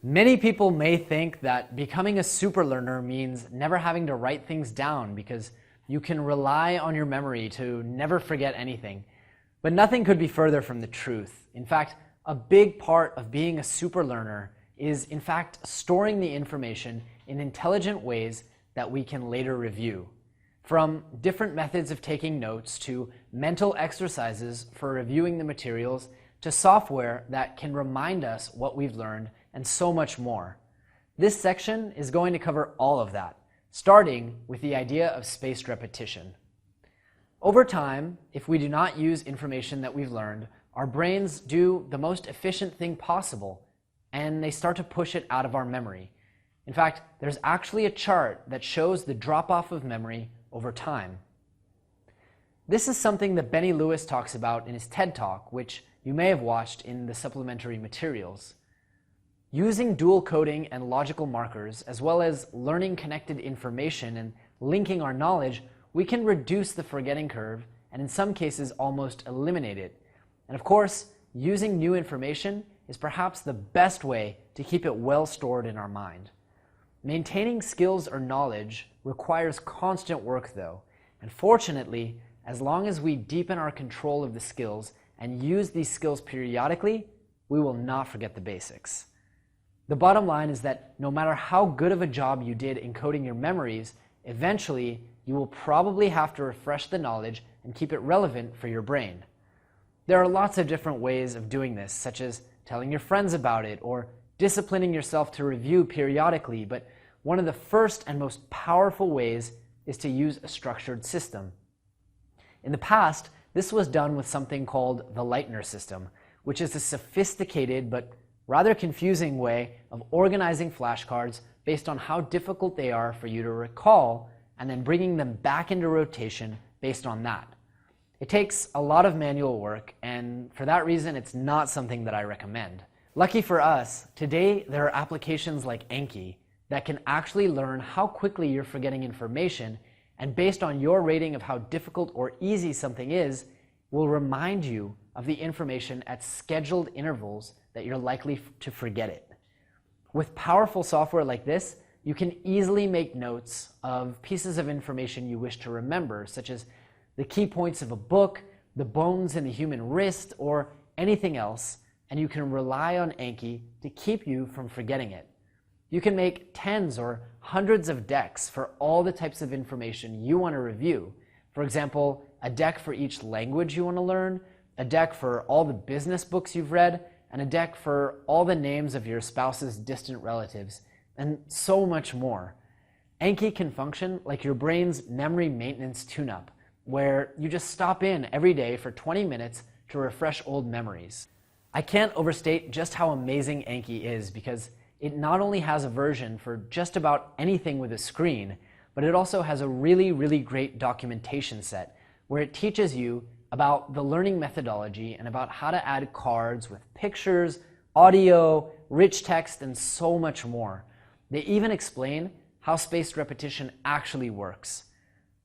Many people may think that becoming a superlearner means never having to write things down because you can rely on your memory to never forget anything. But nothing could be further from the truth. In fact, a big part of being a superlearner is, in fact, storing the information in intelligent ways that we can later review. From different methods of taking notes to mental exercises for reviewing the materials to software that can remind us what we've learned and so much more. This section is going to cover all of that, starting with the idea of spaced repetition. Over time, if we do not use information that we've learned, our brains do the most efficient thing possible, and they start to push it out of our memory. In fact, there's actually a chart that shows the drop-off of memory over time. This is something that Benny Lewis talks about in his TED Talk, which you may have watched in the supplementary materials. Using dual coding and logical markers, as well as learning connected information and linking our knowledge, we can reduce the forgetting curve and in some cases almost eliminate it. And of course, using new information is perhaps the best way to keep it well stored in our mind. Maintaining skills or knowledge requires constant work though, and fortunately, as long as we deepen our control of the skills and use these skills periodically, we will not forget the basics. The bottom line is that no matter how good of a job you did encoding your memories, eventually you will probably have to refresh the knowledge and keep it relevant for your brain. There are lots of different ways of doing this, such as telling your friends about it or disciplining yourself to review periodically, but one of the first and most powerful ways is to use a structured system. In the past, this was done with something called the Leitner system, which is a sophisticated but rather confusing way of organizing flashcards based on how difficult they are for you to recall and then bringing them back into rotation based on that. It takes a lot of manual work, and for that reason, it's not something that I recommend. Lucky for us, today there are applications like Anki that can actually learn how quickly you're forgetting information, and based on your rating of how difficult or easy something is, will remind you of the information at scheduled intervals that you're likely to forget it. With powerful software like this, you can easily make notes of pieces of information you wish to remember, such as the key points of a book, the bones in the human wrist, or anything else, and you can rely on Anki to keep you from forgetting it. You can make tens or hundreds of decks for all the types of information you want to review. For example, a deck for each language you want to learn, a deck for all the business books you've read, and a deck for all the names of your spouse's distant relatives, and so much more. Anki can function like your brain's memory maintenance tune-up, where you just stop in every day for 20 minutes to refresh old memories. I can't overstate just how amazing Anki is because it not only has a version for just about anything with a screen, but it also has a really great documentation set where it teaches you about the learning methodology and about how to add cards with pictures, audio, rich text, and so much more. They even explain how spaced repetition actually works.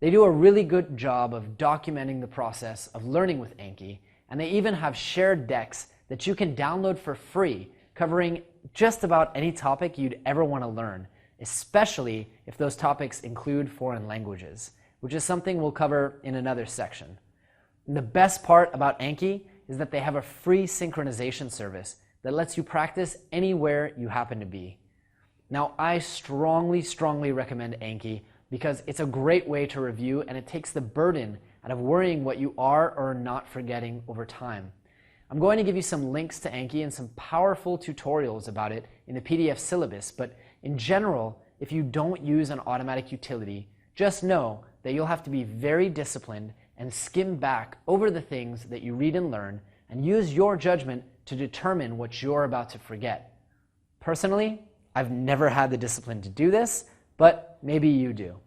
They do a really good job of documenting the process of learning with Anki, and they even have shared decks that you can download for free, covering just about any topic you'd ever want to learn, especially if those topics include foreign languages, which is something we'll cover in another section. And the best part about Anki is that they have a free synchronization service that lets you practice anywhere you happen to be. Now, I strongly recommend Anki because it's a great way to review and it takes the burden out of worrying what you are or are not forgetting over time. I'm going to give you some links to Anki and some powerful tutorials about it in the PDF syllabus, but in general, if you don't use an automatic utility, just know that you'll have to be very disciplined and skim back over the things that you read and learn and use your judgment to determine what you're about to forget. Personally, I've never had the discipline to do this, but maybe you do.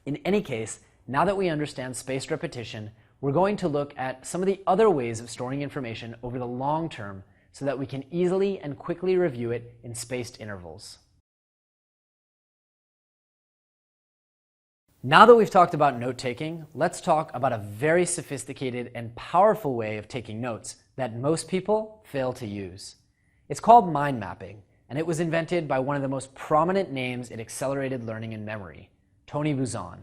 In any case, now that we understand spaced repetition, we're going to look at some of the other ways of storing information over the long term so that we can easily and quickly review it in spaced intervals. Now that we've talked about note-taking, let's talk about a very sophisticated and powerful way of taking notes that most people fail to use. It's called mind mapping, and it was invented by one of the most prominent names in accelerated learning and memory, Tony Buzan.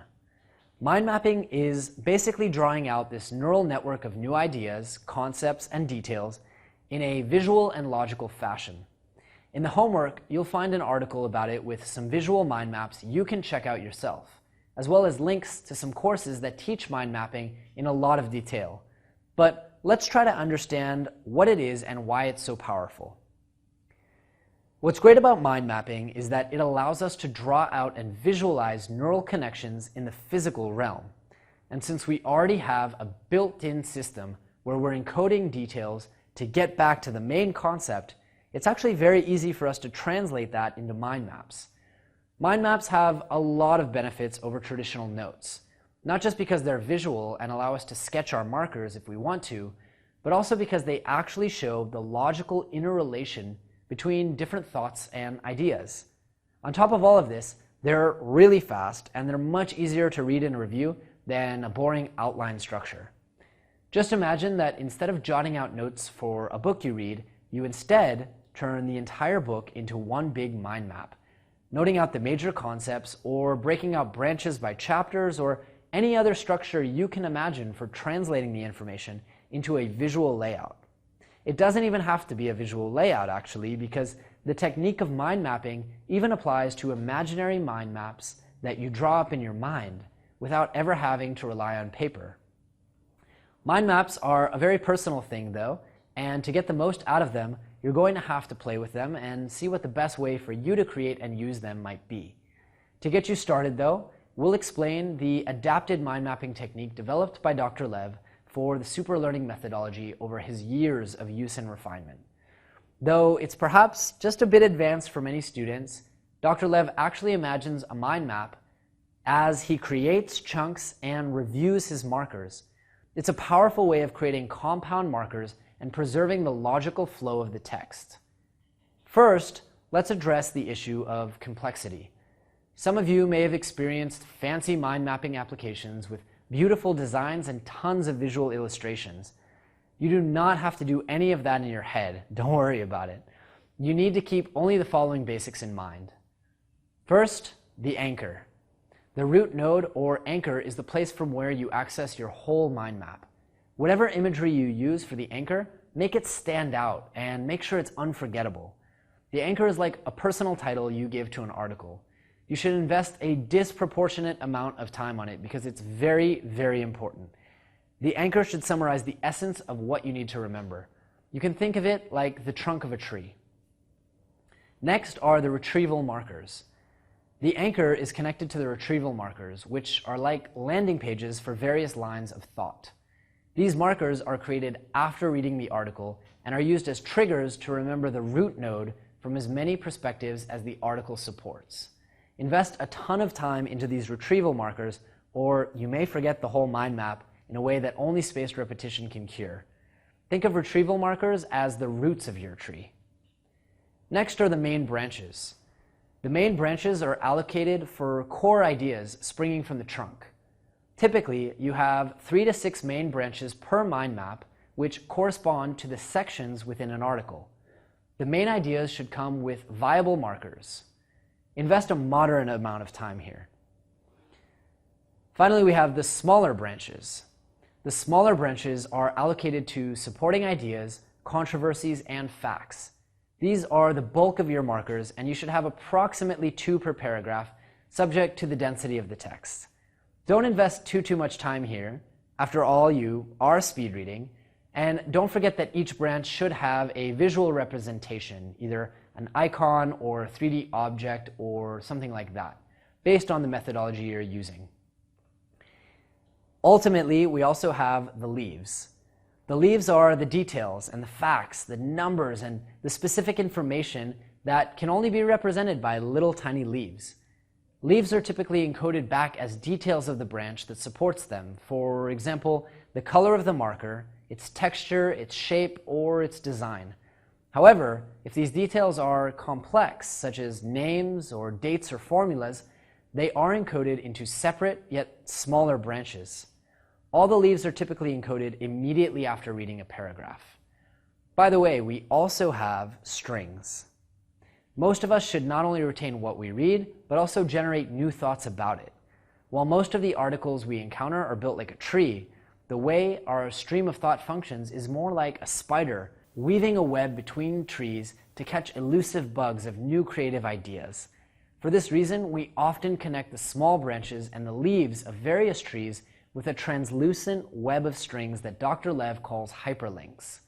Mind mapping is basically drawing out this neural network of new ideas, concepts, and details in a visual and logical fashion. In the homework, you'll find an article about it with some visual mind maps you can check out yourself, as well as links to some courses that teach mind mapping in a lot of detail. But let's try to understand what it is and why it's so powerful. What's great about mind mapping is that it allows us to draw out and visualize neural connections in the physical realm. And since we already have a built-in system where we're encoding details to get back to the main concept, it's actually very easy for us to translate that into mind maps. Mind maps have a lot of benefits over traditional notes, not just because they're visual and allow us to sketch our markers if we want to, but also because they actually show the logical interrelation between different thoughts and ideas. On top of all of this, they're really fast and they're much easier to read and review than a boring outline structure. Just imagine that instead of jotting out notes for a book you read, you instead turn the entire book into one big mind map, noting out the major concepts or breaking out branches by chapters or any other structure you can imagine for translating the information into a visual layout. It doesn't even have to be a visual layout actually, because the technique of mind mapping even applies to imaginary mind maps that you draw up in your mind without ever having to rely on paper. Mind maps are a very personal thing though, and to get the most out of them, you're going to have to play with them and see what the best way for you to create and use them might be. To get you started though, we'll explain the adapted mind mapping technique developed by Dr. Lev for the SuperLearning methodology over his years of use and refinement. Though it's perhaps just a bit advanced for many students, Dr. Lev actually imagines a mind map as he creates chunks and reviews his markers. It's a powerful way of creating compound markers and preserving the logical flow of the text. First, let's address the issue of complexity. Some of you may have experienced fancy mind mapping applications with beautiful designs and tons of visual illustrations. You do not have to do any of that in your head. Don't worry about it. You need to keep only the following basics in mind. First, the anchor. The root node or anchor is the place from where you access your whole mind map. Whatever imagery you use for the anchor, make it stand out and make sure it's unforgettable. The anchor is like a personal title you give to an article. You should invest a disproportionate amount of time on it because it's very, very important. The anchor should summarize the essence of what you need to remember. You can think of it like the trunk of a tree. Next are the retrieval markers. The anchor is connected to the retrieval markers, which are like landing pages for various lines of thought. These markers are created after reading the article and are used as triggers to remember the root node from as many perspectives as the article supports. Invest a ton of time into these retrieval markers, or you may forget the whole mind map in a way that only spaced repetition can cure. Think of retrieval markers as the roots of your tree. Next are the main branches. The main branches are allocated for core ideas springing from the trunk. Typically, you have 3 to 6 main branches per mind map, which correspond to the sections within an article. The main ideas should come with viable markers. Invest a moderate amount of time here. Finally, we have the smaller branches. The smaller branches are allocated to supporting ideas, controversies, and facts. These are the bulk of your markers, and you should have approximately 2 per paragraph, subject to the density of the text. Don't invest too much time here. After all, you are speed reading. And don't forget that each branch should have a visual representation, either an icon or a 3D object or something like that, based on the methodology you're using. Ultimately, we also have the leaves. The leaves are the details and the facts, the numbers, and the specific information that can only be represented by little tiny leaves. Leaves are typically encoded back as details of the branch that supports them. For example, the color of the marker, its texture, its shape, or its design. However, if these details are complex, such as names or dates or formulas, they are encoded into separate yet smaller branches. All the leaves are typically encoded immediately after reading a paragraph. By the way, we also have strings. Most of us should not only retain what we read, but also generate new thoughts about it. While most of the articles we encounter are built like a tree, the way our stream of thought functions is more like a spider weaving a web between trees to catch elusive bugs of new creative ideas. For this reason, we often connect the small branches and the leaves of various trees with a translucent web of strings that Dr. Lev calls hyperlinks.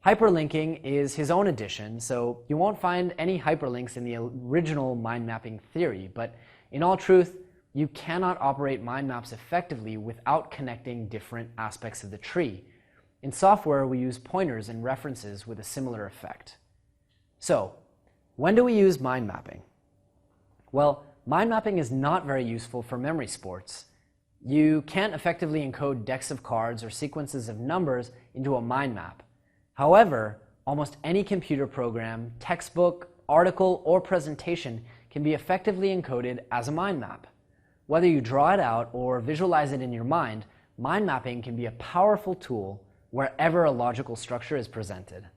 Hyperlinking is his own addition, so you won't find any hyperlinks in the original mind mapping theory, but in all truth, you cannot operate mind maps effectively without connecting different aspects of the tree. In software, we use pointers and references with a similar effect. So, when do we use mind mapping? Well, mind mapping is not very useful for memory sports. You can't effectively encode decks of cards or sequences of numbers into a mind map. However, almost any computer program, textbook, article, or presentation can be effectively encoded as a mind map. Whether you draw it out or visualize it in your mind mapping can be a powerful tool wherever a logical structure is presented.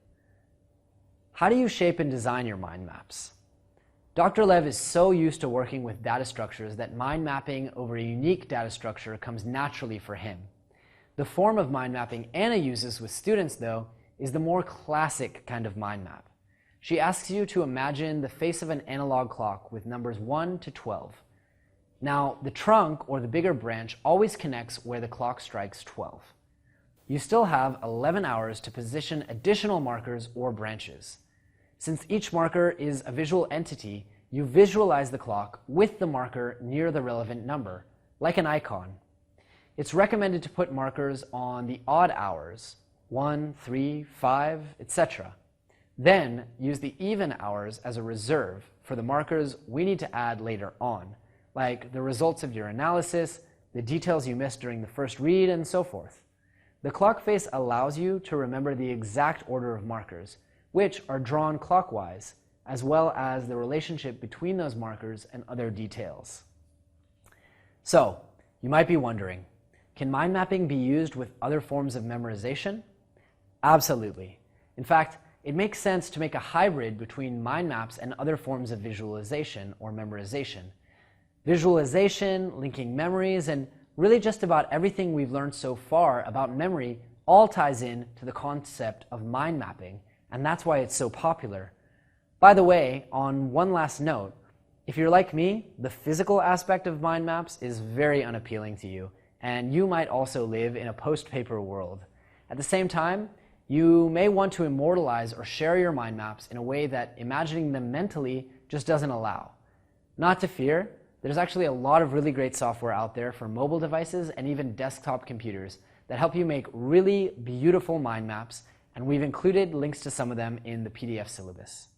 How do you shape and design your mind maps? Dr. Lev is so used to working with data structures that mind mapping over a unique data structure comes naturally for him. The form of mind mapping Anna uses with students, though, is the more classic kind of mind map. She asks you to imagine the face of an analog clock with numbers 1 to 12. Now, the trunk, or the bigger branch, always connects where the clock strikes 12. You still have 11 hours to position additional markers or branches. Since each marker is a visual entity, you visualize the clock with the marker near the relevant number, like an icon. It's recommended to put markers on the odd hours, 1, 3, 5, etc. Then use the even hours as a reserve for the markers we need to add later on, like the results of your analysis, the details you missed during the first read, and so forth. The clock face allows you to remember the exact order of markers, which are drawn clockwise, as well as the relationship between those markers and other details. So, you might be wondering, can mind mapping be used with other forms of memorization? Absolutely. In fact, it makes sense to make a hybrid between mind maps and other forms of visualization or memorization. Visualization, linking memories, and really just about everything we've learned so far about memory all ties in to the concept of mind mapping, and that's why it's so popular. By the way, on one last note, if you're like me, the physical aspect of mind maps is very unappealing to you, and you might also live in a post-paper world. At the same time, you may want to immortalize or share your mind maps in a way that imagining them mentally just doesn't allow. Not to fear, there's actually a lot of really great software out there for mobile devices and even desktop computers that help you make really beautiful mind maps, and we've included links to some of them in the PDF syllabus.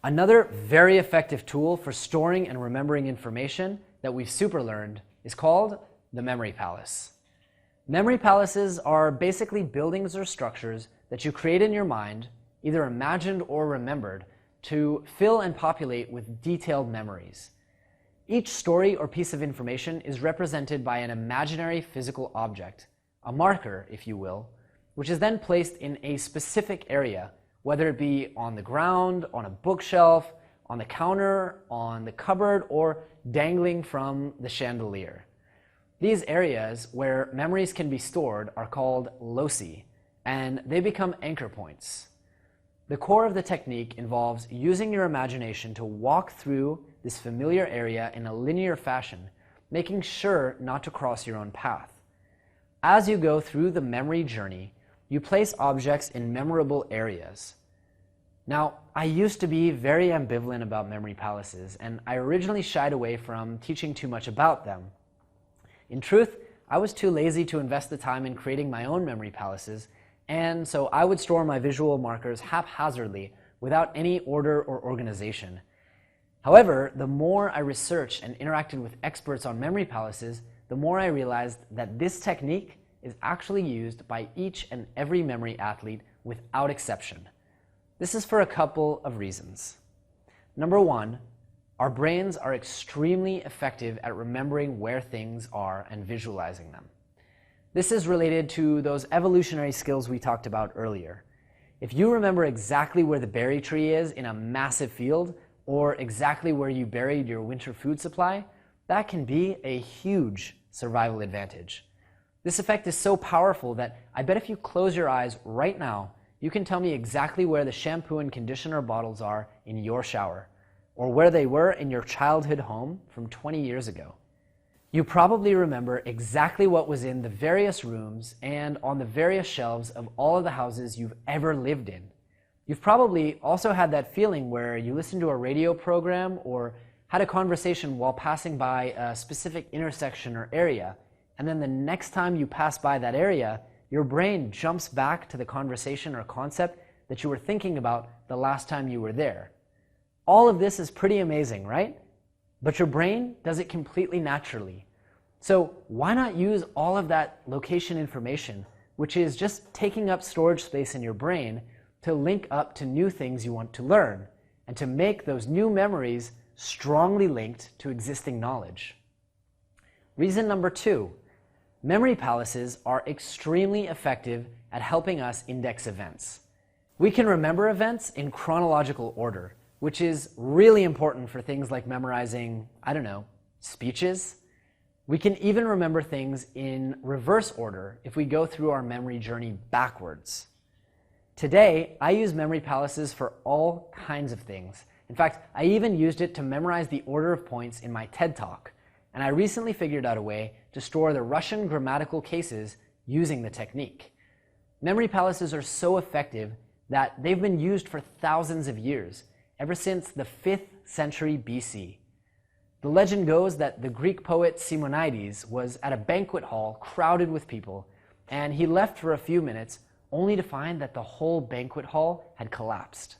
Another very effective tool for storing and remembering information that we've SuperLearned is called the Memory Palace. Memory palaces are basically buildings or structures that you create in your mind, either imagined or remembered, to fill and populate with detailed memories. Each story or piece of information is represented by an imaginary physical object, a marker, if you will, which is then placed in a specific area, whether it be on the ground, on a bookshelf, on the counter, on the cupboard, or dangling from the chandelier. These areas where memories can be stored are called loci, and they become anchor points. The core of the technique involves using your imagination to walk through this familiar area in a linear fashion, making sure not to cross your own path. As you go through the memory journey, you place objects in memorable areas. Now, I used to be very ambivalent about memory palaces, and I originally shied away from teaching too much about them. In truth, I was too lazy to invest the time in creating my own memory palaces, and so I would store my visual markers haphazardly without any order or organization. However, the more I researched and interacted with experts on memory palaces, the more I realized that this technique is actually used by each and every memory athlete without exception. This is for a couple of reasons. Number one, our brains are extremely effective at remembering where things are and visualizing them. This is related to those evolutionary skills we talked about earlier. If you remember exactly where the berry tree is in a massive field, or exactly where you buried your winter food supply, that can be a huge survival advantage. This effect is so powerful that I bet if you close your eyes right now, you can tell me exactly where the shampoo and conditioner bottles are in your shower, or where they were in your childhood home from 20 years ago. You probably remember exactly what was in the various rooms and on the various shelves of all of the houses you've ever lived in. You've probably also had that feeling where you listened to a radio program or had a conversation while passing by a specific intersection or area, and then the next time you pass by that area, your brain jumps back to the conversation or concept that you were thinking about the last time you were there. All of this is pretty amazing, right? But your brain does it completely naturally. So why not use all of that location information, which is just taking up storage space in your brain, to link up to new things you want to learn, and to make those new memories strongly linked to existing knowledge? Reason number 2, memory palaces are extremely effective at helping us index events. We can remember events in chronological order, which is really important for things like memorizing, speeches. We can even remember things in reverse order if we go through our memory journey backwards. Today, I use memory palaces for all kinds of things. In fact, I even used it to memorize the order of points in my TED Talk, and I recently figured out a way to store the Russian grammatical cases using the technique. Memory palaces are so effective that they've been used for thousands of years, ever since the 5th century BC. The legend goes that the Greek poet Simonides was at a banquet hall crowded with people, and he left for a few minutes only to find that the whole banquet hall had collapsed.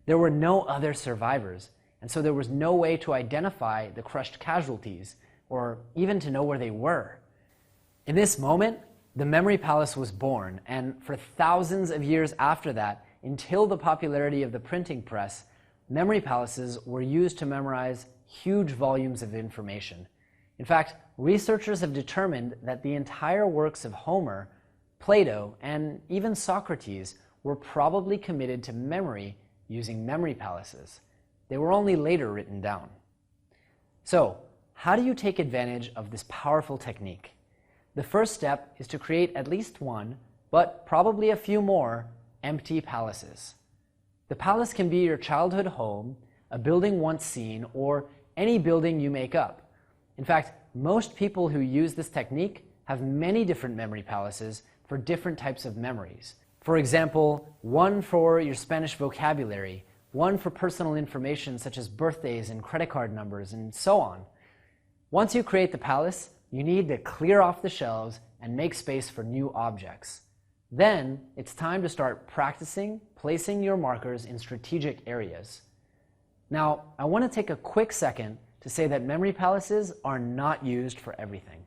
There were no other survivors, and so there was no way to identify the crushed casualties, or even to know where they were. In this moment, the memory palace was born, and for thousands of years after that, until the popularity of the printing press, memory palaces were used to memorize huge volumes of information. In fact, researchers have determined that the entire works of Homer, Plato, and even Socrates were probably committed to memory using memory palaces. They were only later written down. So, how do you take advantage of this powerful technique? The first step is to create at least one, but probably a few more, empty palaces. The palace can be your childhood home, a building once seen, or any building you make up. In fact, most people who use this technique have many different memory palaces for different types of memories. For example, one for your Spanish vocabulary, one for personal information such as birthdays and credit card numbers, and so on. Once you create the palace, you need to clear off the shelves and make space for new objects. Then, it's time to start practicing placing your markers in strategic areas. Now, I want to take a quick second to say that memory palaces are not used for everything.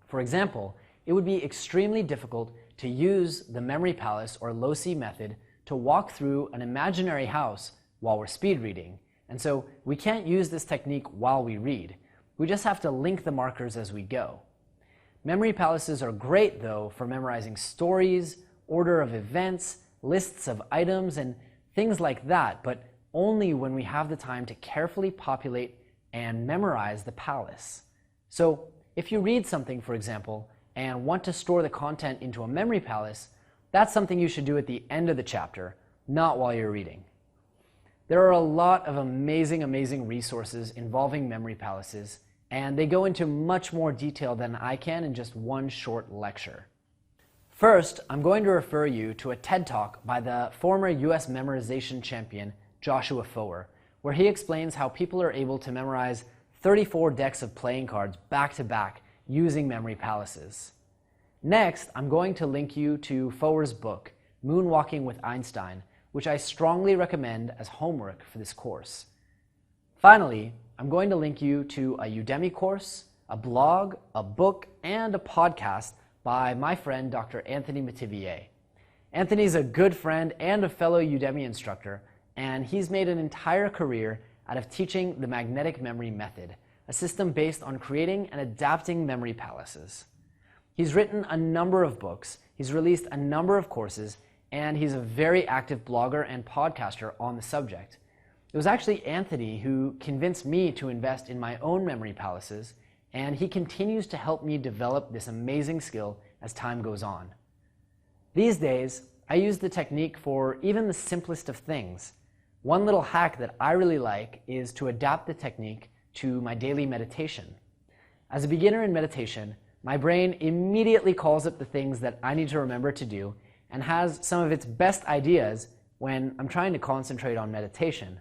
For example, it would be extremely difficult to use the memory palace or loci method to walk through an imaginary house while we're speed reading, and so we can't use this technique while we read. We just have to link the markers as we go. Memory palaces are great, though, for memorizing stories, order of events, lists of items, and things like that, but only when we have the time to carefully populate and memorize the palace. So, if you read something, for example, and want to store the content into a memory palace, that's something you should do at the end of the chapter, not while you're reading. There are a lot of amazing resources involving memory palaces, and they go into much more detail than I can in just one short lecture. First, I'm going to refer you to a TED Talk by the former US memorization champion, Joshua Foer, where he explains how people are able to memorize 34 decks of playing cards back to back using memory palaces. Next, I'm going to link you to Foer's book, Moonwalking with Einstein, which I strongly recommend as homework for this course. Finally, I'm going to link you to a Udemy course, a blog, a book, and a podcast by my friend Dr. Anthony Metivier. Anthony's a good friend and a fellow Udemy instructor, and he's made an entire career out of teaching the magnetic memory method, a system based on creating and adapting memory palaces. He's written a number of books, he's released a number of courses, and he's a very active blogger and podcaster on the subject. It was actually Anthony who convinced me to invest in my own memory palaces, and he continues to help me develop this amazing skill as time goes on. These days, I use the technique for even the simplest of things. One little hack that I really like is to adapt the technique to my daily meditation. As a beginner in meditation, my brain immediately calls up the things that I need to remember to do and has some of its best ideas when I'm trying to concentrate on meditation.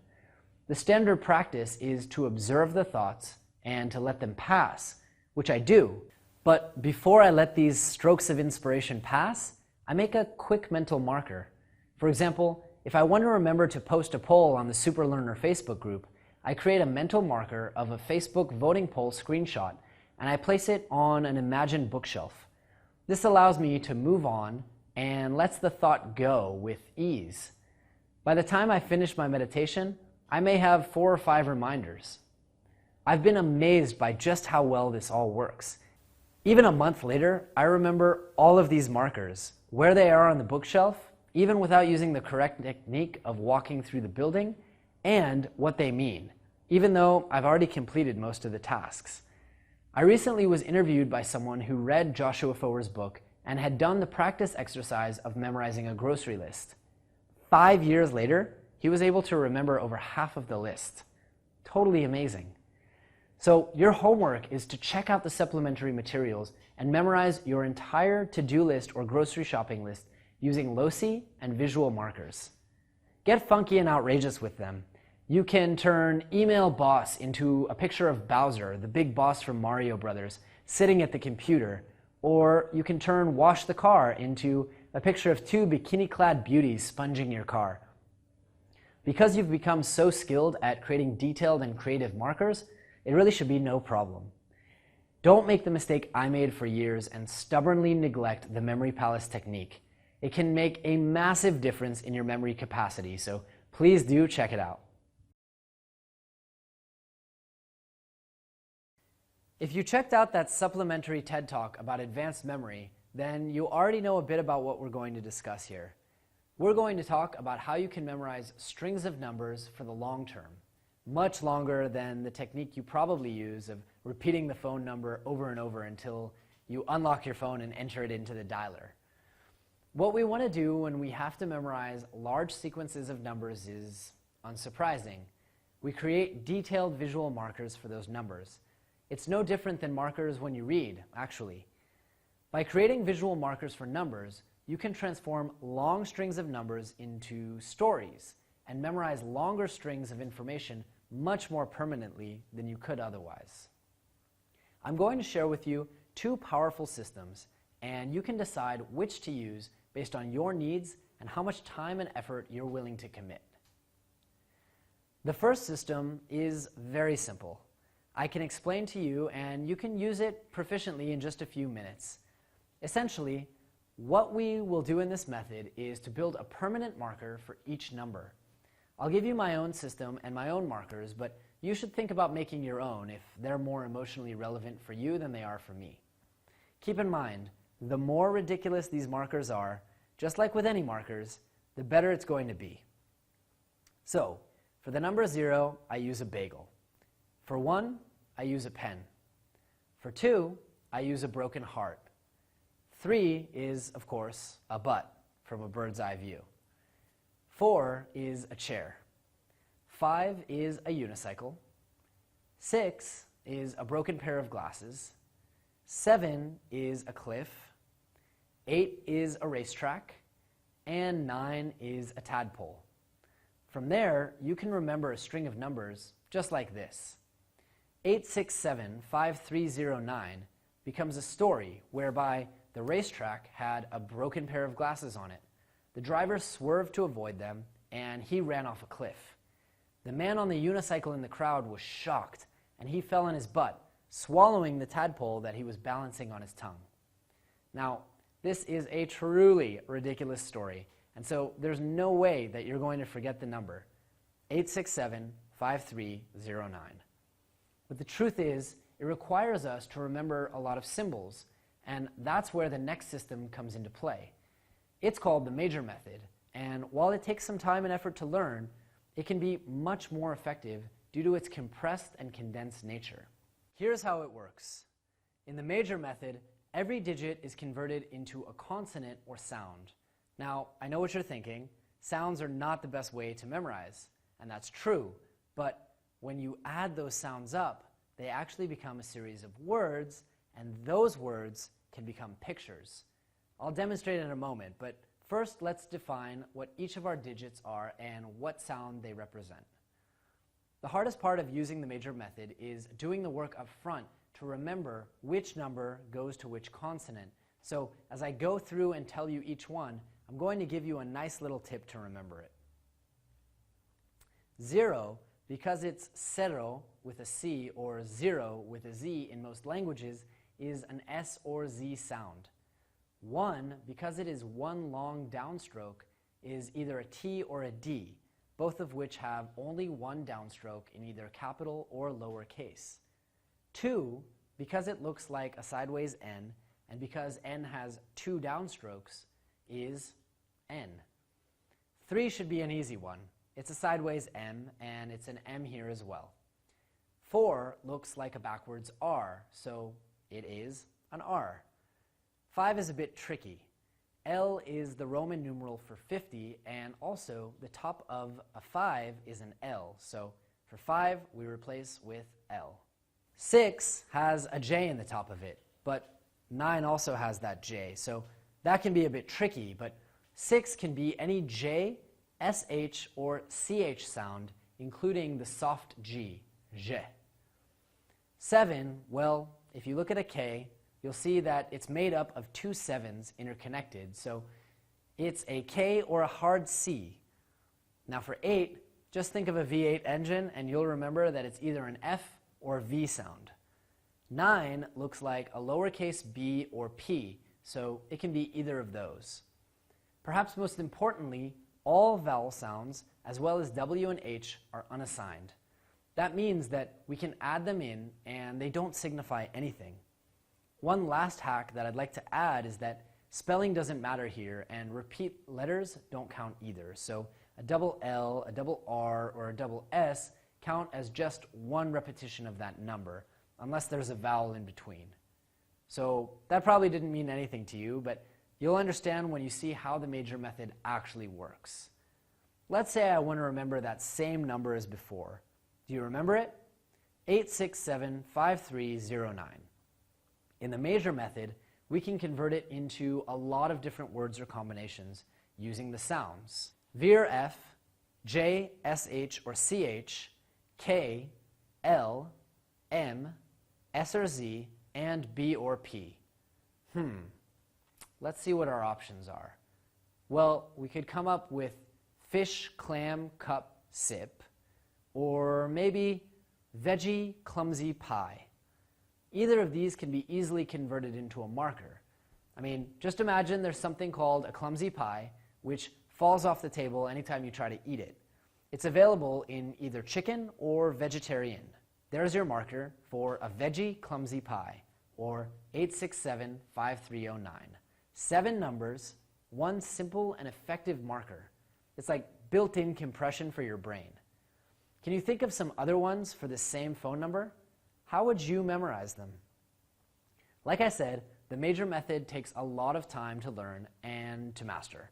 The standard practice is to observe the thoughts and to let them pass, which I do. But before I let these strokes of inspiration pass, I make a quick mental marker. For example, if I want to remember to post a poll on the SuperLearner Facebook group, I create a mental marker of a Facebook voting poll screenshot and I place it on an imagined bookshelf. This allows me to move on and lets the thought go with ease. By the time I finish my meditation, I may have 4 or 5 reminders. I've been amazed by just how well this all works. Even a month later, I remember all of these markers, where they are on the bookshelf, even without using the correct technique of walking through the building, and what they mean, even though I've already completed most of the tasks. I recently was interviewed by someone who read Joshua Foer's book and had done the practice exercise of memorizing a grocery list. 5 years later, he was able to remember over half of the list. Totally amazing. So your homework is to check out the supplementary materials and memorize your entire to-do list or grocery shopping list using loci and visual markers. Get funky and outrageous with them. You can turn email boss into a picture of Bowser, the big boss from Mario Brothers, sitting at the computer, or you can turn wash the car into a picture of 2 bikini-clad beauties sponging your car. Because you've become so skilled at creating detailed and creative markers, it really should be no problem. Don't make the mistake I made for years and stubbornly neglect the memory palace technique. It can make a massive difference in your memory capacity, so please do check it out. If you checked out that supplementary TED Talk about advanced memory, then you already know a bit about what we're going to discuss here. We're going to talk about how you can memorize strings of numbers for the long term, much longer than the technique you probably use of repeating the phone number over and over until you unlock your phone and enter it into the dialer. What we want to do when we have to memorize large sequences of numbers is unsurprising. We create detailed visual markers for those numbers. It's no different than markers when you read, actually. By creating visual markers for numbers, you can transform long strings of numbers into stories and memorize longer strings of information much more permanently than you could otherwise. I'm going to share with you 2 powerful systems, and you can decide which to use based on your needs and how much time and effort you're willing to commit. The first system is very simple. I can explain to you, and you can use it proficiently in just a few minutes. Essentially, what we will do in this method is to build a permanent marker for each number. I'll give you my own system and my own markers, but you should think about making your own if they're more emotionally relevant for you than they are for me. Keep in mind, the more ridiculous these markers are, just like with any markers, the better it's going to be. So, for the number 0, I use a bagel. For 1, I use a pen. For 2, I use a broken heart. 3 is, of course, a butt from a bird's eye view. 4 is a chair. 5 is a unicycle. 6 is a broken pair of glasses. 7 is a cliff. 8 is a racetrack. And 9 is a tadpole. From there, you can remember a string of numbers just like this. 8675309 becomes a story whereby the racetrack had a broken pair of glasses on it. The driver swerved to avoid them, and he ran off a cliff. The man on the unicycle in the crowd was shocked, and he fell on his butt, swallowing the tadpole that he was balancing on his tongue. Now, this is a truly ridiculous story, and so there's no way that you're going to forget the number, 8675309. But the truth is, it requires us to remember a lot of symbols, and that's where the next system comes into play. It's called the major method, and while it takes some time and effort to learn, it can be much more effective due to its compressed and condensed nature. Here's how it works. In the major method, every digit is converted into a consonant or sound. Now, I know what you're thinking. Sounds are not the best way to memorize, and that's true, but when you add those sounds up, they actually become a series of words, and those words can become pictures. I'll demonstrate in a moment, but first let's define what each of our digits are and what sound they represent. The hardest part of using the major method is doing the work up front to remember which number goes to which consonant. So as I go through and tell you each one, I'm going to give you a nice little tip to remember it. 0, because it's cero with a C or zero with a Z in most languages, is an S or Z sound. 1, because it is one long downstroke, is either a T or a D, both of which have only one downstroke in either capital or lowercase. 2, because it looks like a sideways N, and because N has two downstrokes, is N. 3 should be an easy one. It's a sideways M, and it's an M here as well. 4 looks like a backwards R, so it is an R. 5 is a bit tricky. L is the Roman numeral for 50, and also the top of a 5 is an L, so for 5 we replace with L. 6 has a J in the top of it, but 9 also has that J, so that can be a bit tricky, but 6 can be any J, SH, or CH sound, including the soft G, je. 7, well, if you look at a K, you'll see that it's made up of two 7s interconnected, so it's a K or a hard C. Now for 8, just think of a V8 engine and you'll remember that it's either an F or V sound. 9 looks like a lowercase b or p, so it can be either of those. Perhaps most importantly, all vowel sounds, as well as W and H, are unassigned. That means that we can add them in and they don't signify anything. One last hack that I'd like to add is that spelling doesn't matter here, and repeat letters don't count either. So a double L, a double R, or a double S count as just one repetition of that number, unless there's a vowel in between. So that probably didn't mean anything to you, but you'll understand when you see how the major method actually works. Let's say I want to remember that same number as before. Do you remember it? 8675309. In the major method, we can convert it into a lot of different words or combinations using the sounds. V or F, J, SH, or CH, K, L, M, S or Z, and B or P. Let's see what our options are. Well, we could come up with fish, clam, cup, sip, or maybe veggie, clumsy, pie. Either of these can be easily converted into a marker. I mean, just imagine there's something called a clumsy pie, which falls off the table anytime you try to eat it. It's available in either chicken or vegetarian. There's your marker for a veggie clumsy pie, or 8675309. 7 numbers, one simple and effective marker. It's like built-in compression for your brain. Can you think of some other ones for the same phone number? How would you memorize them? Like I said, the major method takes a lot of time to learn and to master.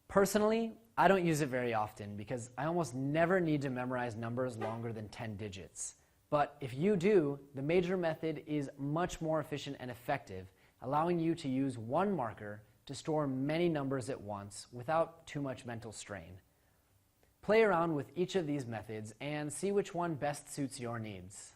Personally, I don't use it very often because I almost never need to memorize numbers longer than 10 digits. But if you do, the major method is much more efficient and effective, allowing you to use one marker to store many numbers at once without too much mental strain. Play around with each of these methods and see which one best suits your needs.